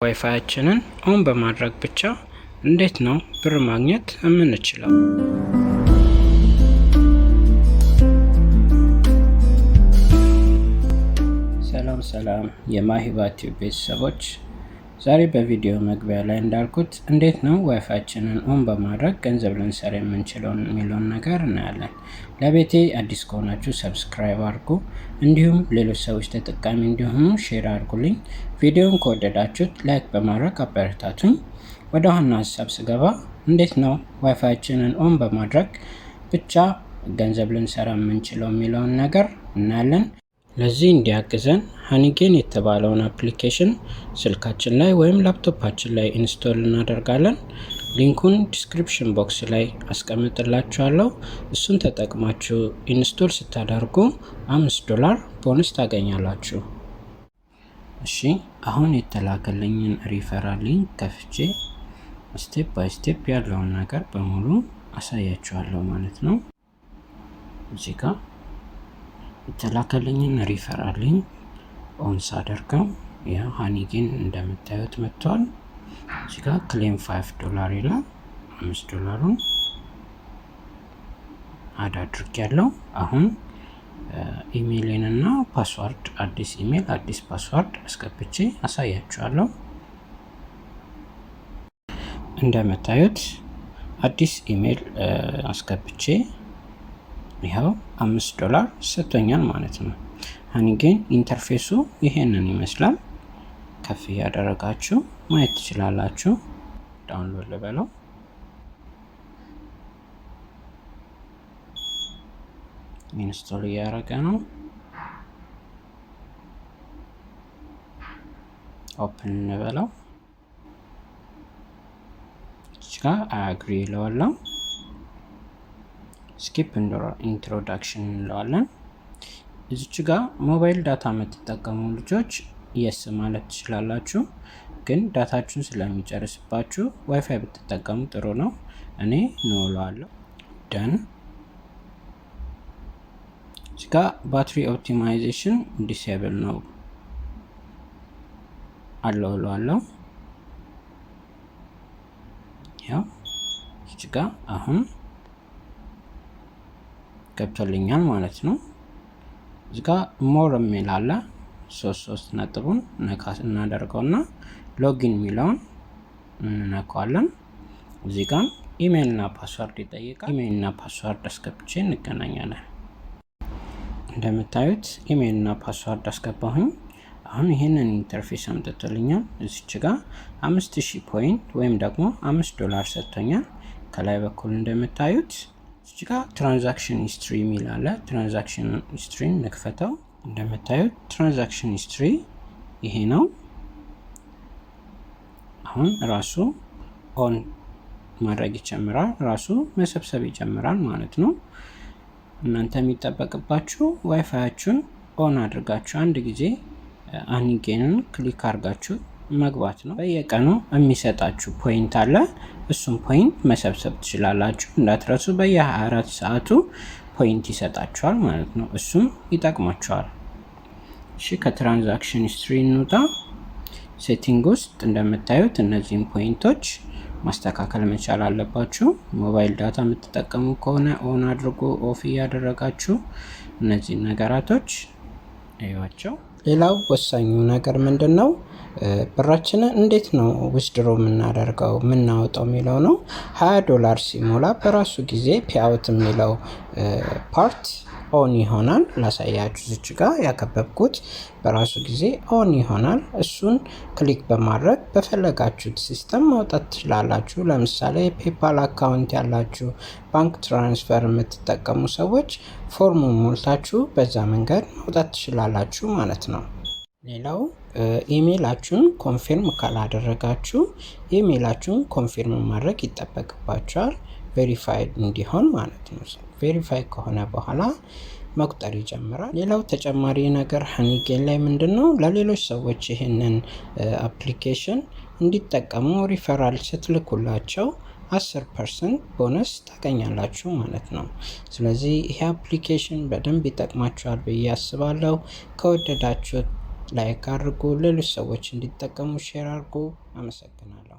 ዋይፋያችንን ኦን በማድረግ ብቻ እንዴት ነው ብር ማግኘት የምንችለው? ሰላም የማሂባቲ ቤተሰቦች፣ ዛሬ በቪዲዮ መግቢያ ላይ እንዳልኩት እንዴት ነው ዋይፋያችንን ኦን በማድረግ ገንዘብ ልንሰራ የምንችለው የሚለውን ነገር እናያለን። ለቤቴ አዲስ ከሆናችሁ ሰብስክራይብ አድርጉ፣ እንዲሁም ሌሎች ሰዎች ተጠቃሚ እንዲሆኑ ሼር አድርጉልኝ። ቪዲዮውን ከወደዳችሁት ላይክ በማድረግ አበረታቱኝ። ወደ ዋና ሀሳብ ስገባ እንዴት ነው ዋይፋያችንን ኦን በማድረግ ብቻ ገንዘብ ልንሰራ የምንችለው የሚለውን ነገር እናያለን። ለዚህ እንዲያግዘን ሃኒጌን የተባለውን አፕሊኬሽን ስልካችን ላይ ወይም ላፕቶፓችን ላይ ኢንስቶል እናደርጋለን። ሊንኩን ዲስክሪፕሽን ቦክስ ላይ አስቀምጥላችኋለሁ። እሱን ተጠቅማችሁ ኢንስቶል ስታደርጉ $5 ቦነስ ታገኛላችሁ። እሺ፣ አሁን የተላከልኝን ሪፈራል ሊንክ ከፍቼ ስቴፕ ባይ ስቴፕ ያለውን ነገር በሙሉ አሳያችኋለሁ ማለት ነው። እዚህ ጋር የተላከልኝን ሪፈራል ሊንክ ኦን ሳደርገው ያ ሃኒጌን እንደምታዩት መጥቷል። እዚህ ጋር ክሌም $5 ይላል። $5ን አድርጌያለሁ። አሁን ኢሜይልን እና ፓስወርድ አዲስ ኢሜይል አዲስ ፓስወርድ አስገብቼ አሳያችኋለሁ። እንደምታዩት አዲስ ኢሜይል አስገብቼ ይኸው $5 ሰጥቶኛል ማለት ነው። ሃኒጌን ኢንተርፌሱ ይሄንን ይመስላል። ከፍ ያደረጋችሁ ማየት ትችላላችሁ። ዳውንሎድ ልበለው። ኢንስቶል እያደረገ ነው። ኦፕን ልበለው። እዚህ ጋር አግሪ እለዋለሁ። ስኪፕ ኢንትሮዳክሽን እንለዋለን። እዚች ጋር ሞባይል ዳታ የምትጠቀሙ ልጆች የስ ማለት ትችላላችሁ፣ ግን ዳታችሁን ስለሚጨርስባችሁ ዋይፋይ ብትጠቀሙ ጥሩ ነው። እኔ ኖ እለዋለሁ። ደን እዚህ ጋር ባትሪ ኦፕቲማይዜሽን ዲሴብል ነው አለው እለዋለሁ። ያው እዚህ ጋር አሁን ገብቶልኛል ማለት ነው። እዚህ ጋር ሞር የሚል አለ። 3 ነጥቡን ነካ እናደርገውና ሎጊን የሚለውን እንነካዋለን። እዚህ ጋር ኢሜይል እና ፓስወርድ ይጠይቃል። ኢሜይል እና ፓስወርድ አስገብቼ እንገናኛለን። እንደምታዩት ኢሜይል እና ፓስወርድ አስገባሁኝ። አሁን ይሄንን ኢንተርፌስ አምጥቶልኛል። እዚች ጋር 5000 ፖይንት ወይም ደግሞ $5 ሰጥቶኛል። ከላይ በኩል እንደምታዩት እዚህ ጋር ትራንዛክሽን ሂስትሪ የሚል አለ። ትራንዛክሽን ሂስትሪን ንክፈተው። እንደምታዩት ትራንዛክሽን ሂስትሪ ይሄ ነው። አሁን ራሱ ኦን ማድረግ ይጀምራል፣ ራሱ መሰብሰብ ይጀምራል ማለት ነው። እናንተ የሚጠበቅባችሁ ዋይፋያችሁን ኦን አድርጋችሁ አንድ ጊዜ ሃኒጌንን ክሊክ አድርጋችሁ መግባት ነው። በየቀኑ የሚሰጣችሁ ፖይንት አለ። እሱም ፖይንት መሰብሰብ ትችላላችሁ። እንዳትረሱ፣ በየ24 ሰዓቱ ፖይንት ይሰጣችኋል ማለት ነው። እሱም ይጠቅማችኋል። እሺ፣ ከትራንዛክሽን ሂስትሪ እንውጣ። ሴቲንግ ውስጥ እንደምታዩት እነዚህን ፖይንቶች ማስተካከል መቻል አለባችሁ። ሞባይል ዳታ የምትጠቀሙ ከሆነ ኦን አድርጎ ኦፍ እያደረጋችሁ እነዚህን ነገራቶች እዩዋቸው። ሌላው ወሳኙ ነገር ምንድን ነው? ብራችንን እንዴት ነው ዊዝድሮ የምናደርገው የምናወጣው የሚለው ነው። $20 ሲሞላ በራሱ ጊዜ ፔአውት የሚለው ፓርት ኦን ይሆናል። ላሳያችሁ። እዚች ጋር ያከበብኩት በራሱ ጊዜ ኦን ይሆናል። እሱን ክሊክ በማድረግ በፈለጋችሁት ሲስተም ማውጣት ትችላላችሁ። ለምሳሌ ፔፓል አካውንት ያላችሁ፣ ባንክ ትራንስፈር የምትጠቀሙ ሰዎች ፎርሙን ሞልታችሁ በዛ መንገድ ማውጣት ትችላላችሁ ማለት ነው። ሌላው ኢሜይላችሁን ኮንፊርም ካላደረጋችሁ ኢሜይላችሁን ኮንፊርም ማድረግ ይጠበቅባችኋል፣ ቬሪፋይድ እንዲሆን ማለት ነው። ቬሪፋይ ከሆነ በኋላ መቁጠር ይጀምራል። ሌላው ተጨማሪ ነገር ሃኒጌን ላይ ምንድነው፣ ለሌሎች ሰዎች ይህንን አፕሊኬሽን እንዲጠቀሙ ሪፈራል ስትልኩላቸው 10% ቦነስ ታገኛላችሁ ማለት ነው። ስለዚህ ይሄ አፕሊኬሽን በደንብ ይጠቅማችኋል ብዬ አስባለሁ። ከወደዳችሁት ላይክ አድርጉ። ሌሎች ሰዎች እንዲጠቀሙ ሼር አድርጉ። አመሰግናለሁ።